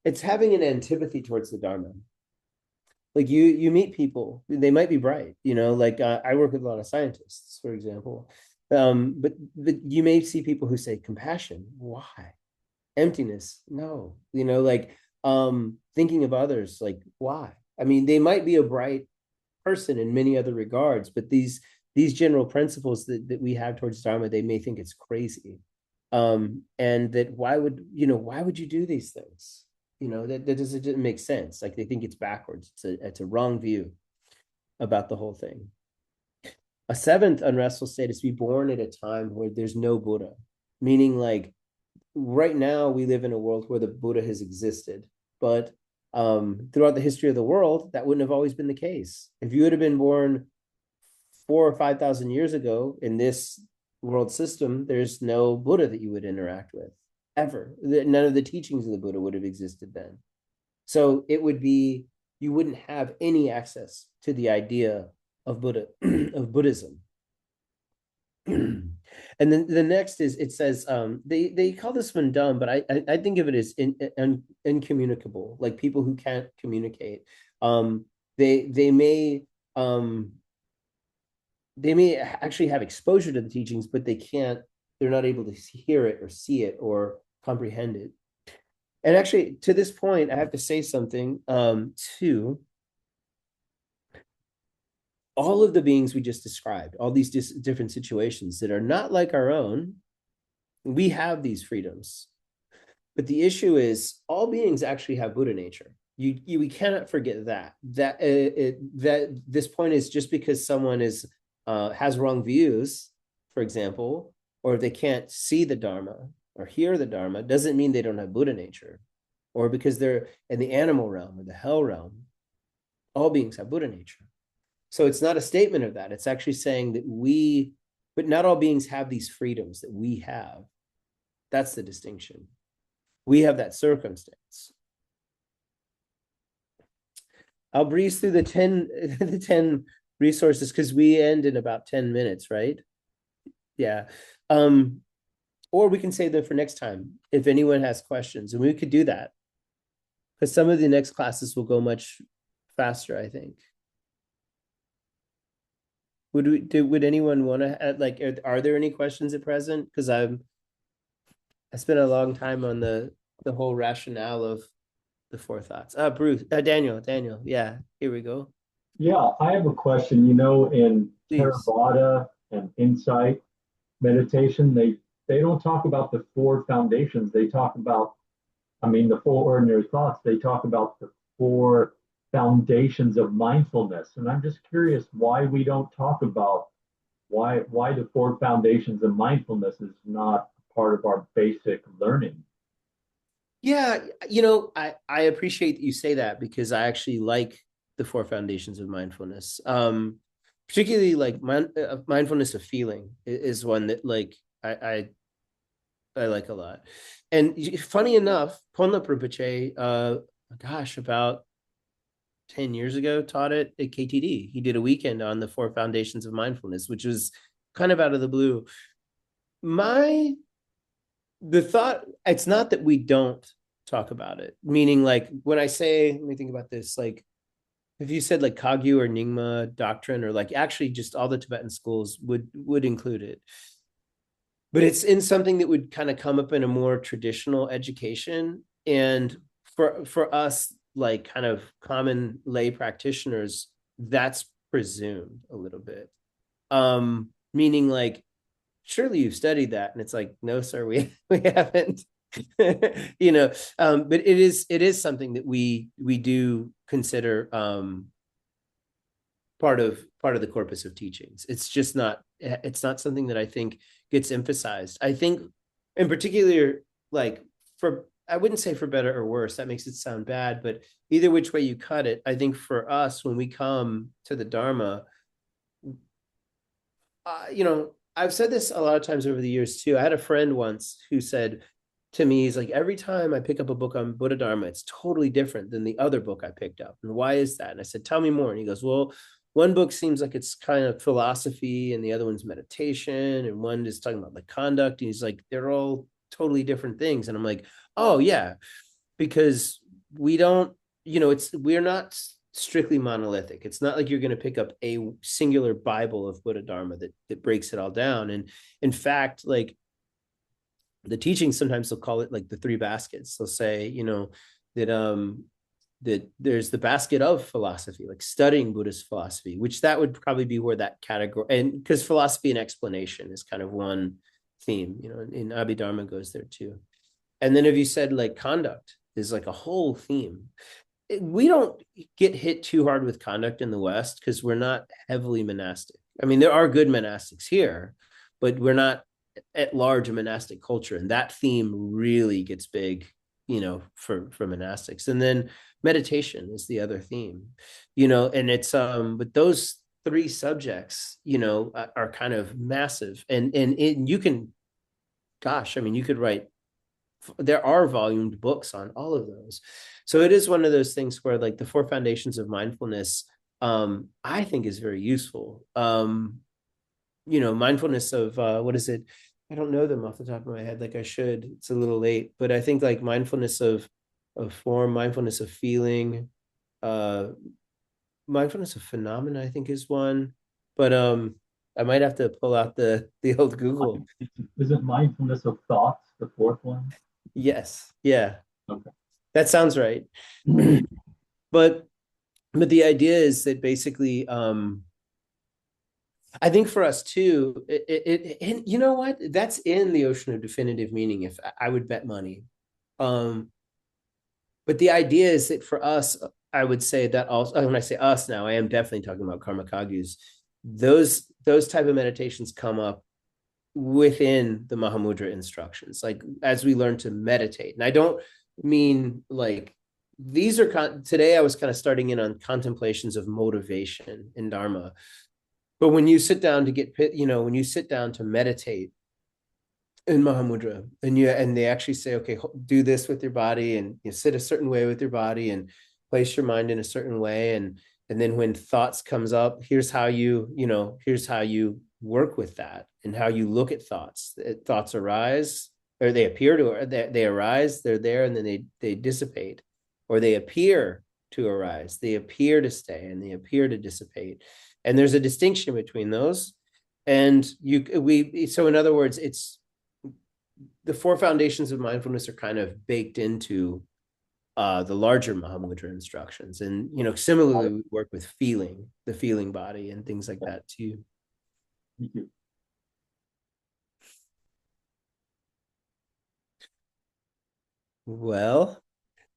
it's having an antipathy towards the Dharma. Like you meet people, they might be bright, like I work with a lot of scientists, for example. But you may see people who say compassion, why? Emptiness, no. Like thinking of others, like why? I mean, they might be a bright person in many other regards, but these general principles that we have towards Dharma, they may think it's crazy. And that why would you do these things? That doesn't make sense. Like they think it's backwards. It's a wrong view about the whole thing. A seventh unrestful state is to be born at a time where there's no Buddha, meaning like right now we live in a world where the Buddha has existed, but throughout the history of the world, that wouldn't have always been the case. If you would have been born 4,000 or 5,000 years ago in this world system, there's no Buddha that you would interact with. Ever. None of the teachings of the Buddha would have existed then. So it would be, you wouldn't have any access to the idea of of Buddhism. And then the next is, it says, they call this one dumb, but I think of it as incommunicable, like people who can't communicate. They may actually have exposure to the teachings, but they're not able to hear it or see it or comprehend it. And actually, to this point, I have to say something too. All of the beings we just described, all these different situations that are not like our own, we have these freedoms. But the issue is, all beings actually have Buddha nature. We cannot forget that this point is, just because someone has wrong views, for example, or if they can't see the Dharma or hear the Dharma, doesn't mean they don't have Buddha nature. Or because they're in the animal realm or the hell realm, all beings have Buddha nature. So it's not a statement of that. It's actually saying that but not all beings have these freedoms that we have. That's the distinction. We have that circumstance. I'll breeze through the 10 resources because we end in about 10 minutes, right? Yeah. Or we can save them for next time if anyone has questions, and we could do that because some of the next classes will go much faster, I think. Would anyone want to add, like, are there any questions at present? Because I spent a long time on the whole rationale of the four thoughts. Bruce, Daniel, yeah, here we go. Yeah, I have a question. In Please. Theravada and Insight meditation, they don't talk about the four foundations. They talk about, the four ordinary thoughts. They talk about the four foundations of mindfulness. And I'm just curious why we don't talk about why the four foundations of mindfulness is not part of our basic learning. Yeah, I appreciate that you say that because I actually like the four foundations of mindfulness. Particularly like mindfulness of feeling is one that like I like a lot. And funny enough, Ponlop Rinpoche, gosh, about 10 years ago, taught it at KTD. He did a weekend on the four foundations of mindfulness, which was kind of out of the blue. My the thought, it's not that we don't talk about it, meaning like when I say, let me think about this, like if you said like Kagyu or Nyingma doctrine, or like actually just all the Tibetan schools would include it, but it's in something that would kind of come up in a more traditional education. And for us, like kind of common lay practitioners, that's presumed a little bit. Meaning like surely you've studied that, and it's like, no sir, we haven't. But it is something that we do consider part of the corpus of teachings. It's not something that I think gets emphasized. I think in particular, like, for I wouldn't say for better or worse, that makes it sound bad, but either which way you cut it, I think for us, when we come to the Dharma, I've said this a lot of times over the years too. I had a friend once who said to me, he's like, every time I pick up a book on Buddha Dharma, it's totally different than the other book I picked up. And why is that? And I said, tell me more. And he goes, well, one book seems like it's kind of philosophy, and the other one's meditation, and one is talking about like conduct. And he's like, they're all totally different things. And I'm like, oh yeah, because we don't, we're not strictly monolithic. It's not like you're going to pick up a singular Bible of Buddha Dharma that breaks it all down. And in fact, like the teachings, sometimes they'll call it like the three baskets. They'll say, that there's the basket of philosophy, like studying Buddhist philosophy, which that would probably be where that category, and because philosophy and explanation is kind of one theme, in Abhidharma goes there too. And then if you said like conduct is like a whole theme, we don't get hit too hard with conduct in the West because we're not heavily monastic. I mean, there are good monastics here, but we're not at large a monastic culture, and that theme really gets big, for monastics. And then meditation is the other theme, and it's but those three subjects, are kind of massive, and you can, gosh, I mean, you could write, there are volumed books on all of those. So it is one of those things where like the four foundations of mindfulness, I think is very useful. Mindfulness of what is it? I don't know them off the top of my head like I should. It's a little late, but I think like mindfulness of form, mindfulness of feeling, uh mindfulness of phenomena, I think is one. But I might have to pull out the old Google. Isn't mindfulness of thoughts the fourth one? Yes. Yeah. Okay. That sounds right. But the idea is that basically, I think for us too, and you know what? That's in the ocean of definitive meaning. If I would bet money, um, but the idea is that for us, I would say that also. When I say us now, I am definitely talking about Karma Kagyus. Those type of meditations come up within the Mahamudra instructions, like as we learn to meditate. And I don't mean like these are today. I was kind of starting in on contemplations of motivation in Dharma. But when you sit down to when you sit down to meditate in Mahamudra, and they actually say, okay, do this with your body, and you sit a certain way with your body, and place your mind in a certain way, and then when thoughts comes up, here's how you work with that, and how you look at thoughts. Thoughts arise, or they appear to, or they arise, they're there, and then they dissipate, or they appear to arise, they appear to stay, and they appear to dissipate. And there's a distinction between those. And so in other words, it's the four foundations of mindfulness are kind of baked into the larger Mahamudra instructions. And, similarly, we work with the feeling body and things like that too. Thank you. Well,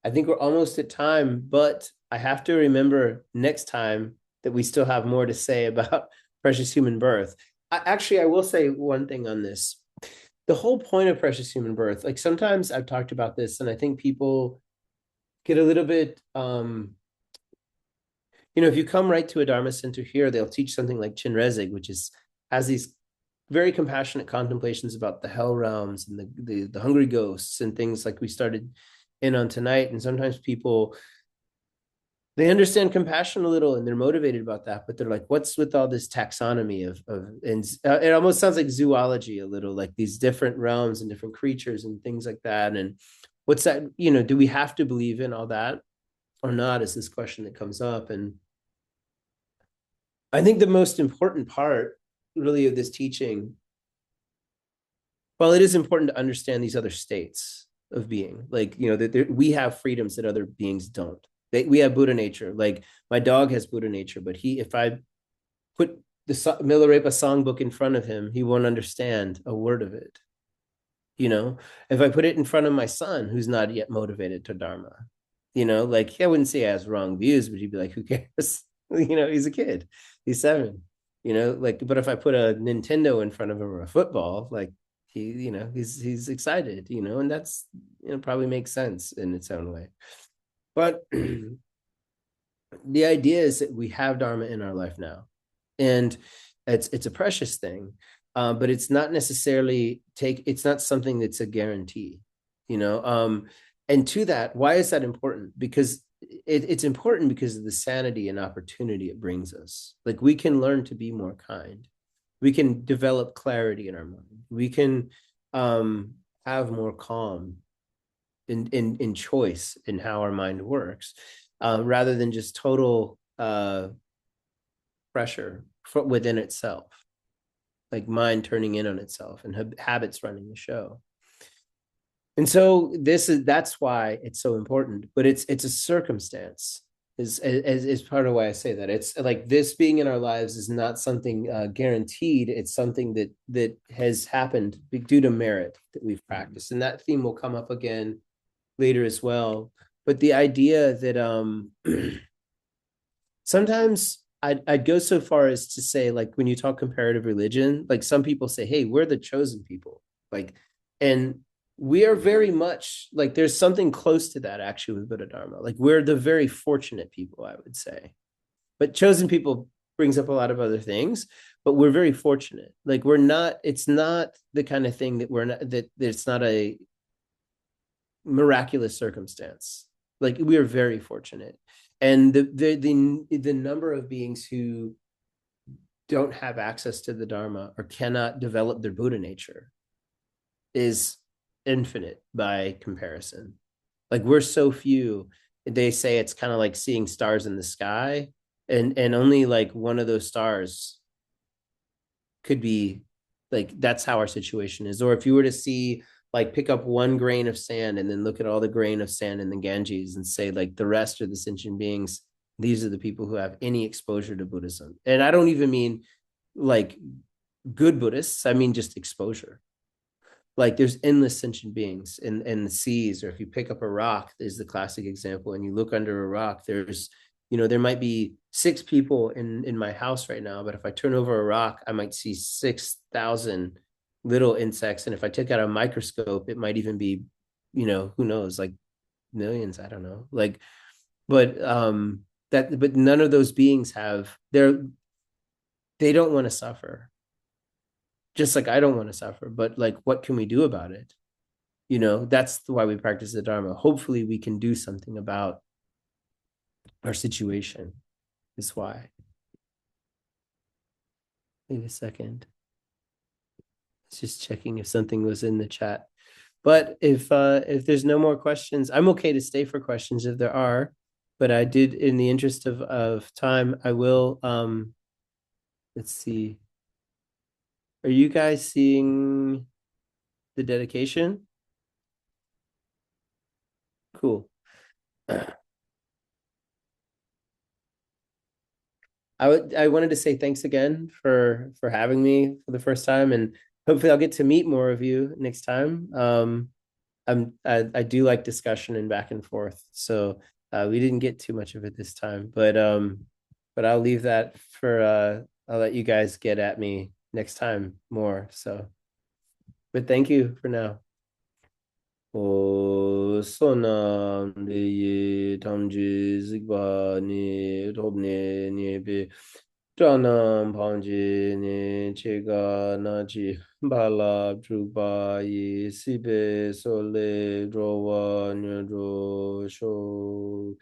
I think we're almost at time, but I have to remember next time that we still have more to say about precious human birth. I will say one thing on this. the whole point of precious human birth, like sometimes I've talked about this, and I think people get a little bit, if you come right to a Dharma center here, they'll teach something like Chinrezig, which has these very compassionate contemplations about the hell realms and the hungry ghosts and things like we started in on tonight. And sometimes people, they understand compassion a little and they're motivated about that, but they're like, what's with all this taxonomy and it almost sounds like zoology a little, like these different realms and different creatures and things like that. And what's that, do we have to believe in all that or not, is this question that comes up. And I think the most important part really of this teaching, well, it is important to understand these other states of being, like, that we have freedoms that other beings don't. We have Buddha nature. Like my dog has Buddha nature, but if I put the Milarepa songbook in front of him, he won't understand a word of it. If I put it in front of my son, who's not yet motivated to Dharma, like I wouldn't say he has wrong views, but he'd be like, who cares? He's a kid, he's 7, like, but if I put a Nintendo in front of him or a football, like he's excited, and that's, probably makes sense in its own way. But the idea is that we have Dharma in our life now, and it's a precious thing, but it's not necessarily it's not something that's a guarantee, and to that, why is that important? Because it's important because of the sanity and opportunity it brings us. Like we can learn to be more kind, we can develop clarity in our mind, we can have more calm in choice in how our mind works, rather than just total pressure within itself, like mind turning in on itself and habits running the show. And so that's why it's so important, but it's a circumstance is part of why I say that. It's like this being in our lives is not something guaranteed. It's something that has happened due to merit that we've practiced, and that theme will come up again later as well. But the idea that sometimes I'd go so far as to say, like, when you talk comparative religion, like some people say, hey, we're the chosen people, like, and we are very much like, there's something close to that actually with Buddha Dharma. Like we're the very fortunate people, I would say. But chosen people brings up a lot of other things, but we're very fortunate. Like it's not the kind of thing that it's not a miraculous circumstance. Like we are very fortunate. And the number of beings who don't have access to the Dharma or cannot develop their Buddha nature is infinite by comparison. Like we're so few. They say it's kind of like seeing stars in the sky, and only like one of those stars could be, like, that's how our situation is. Or if you were to see, like, pick up one grain of sand and then look at all the grain of sand in the Ganges and say, like, the rest are the sentient beings, these are the people who have any exposure to Buddhism. And I don't even mean like good Buddhists, I mean just exposure. Like there's endless sentient beings in the seas, or if you pick up a rock, is the classic example, and you look under a rock, there's, there might be 6 people in my house right now, but if I turn over a rock, I might see 6,000 little insects, and if I took out a microscope, it might even be, who knows, like millions, I don't know, like, but but none of those beings they don't want to suffer, just like I don't want to suffer, but like, what can we do about it? That's why we practice the Dharma. Hopefully we can do something about our situation, is why. Wait a second. Just checking if something was in the chat. But if there's no more questions, I'm okay to stay for questions if there are. But I did, in the interest of time, I will, let's see. Are you guys seeing the dedication? Cool. I wanted to say thanks again for having me for the first time, and hopefully I'll get to meet more of you next time. I do like discussion and back and forth, so we didn't get too much of it this time, but I'll leave that for I'll let you guys get at me next time more. So But thank you for now. Sonam de tamji zigba ni robne ni be Tranam Panji ni Chega Naji Bala Drupa Yi Sibe Sole Drowa Nyodro Sho.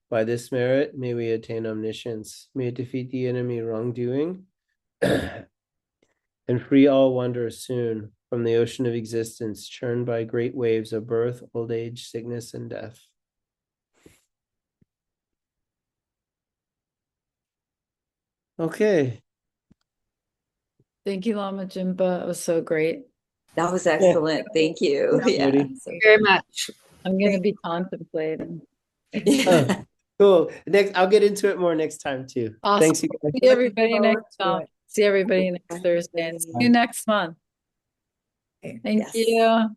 By this merit, may we attain omniscience, may it defeat the enemy wrongdoing, and free all wanderers soon from the ocean of existence, churned by great waves of birth, old age, sickness, and death. Okay. Thank you, Lama Jinpa. It was so great. That was excellent. Thank you. Yeah. Very much. I'm going to be contemplating. Oh, cool. Next, I'll get into it more next time too. Awesome. Thanks, you guys. See everybody Looking forward next to month. it. See everybody next Thursday. And see you next month. Thank Yes. you.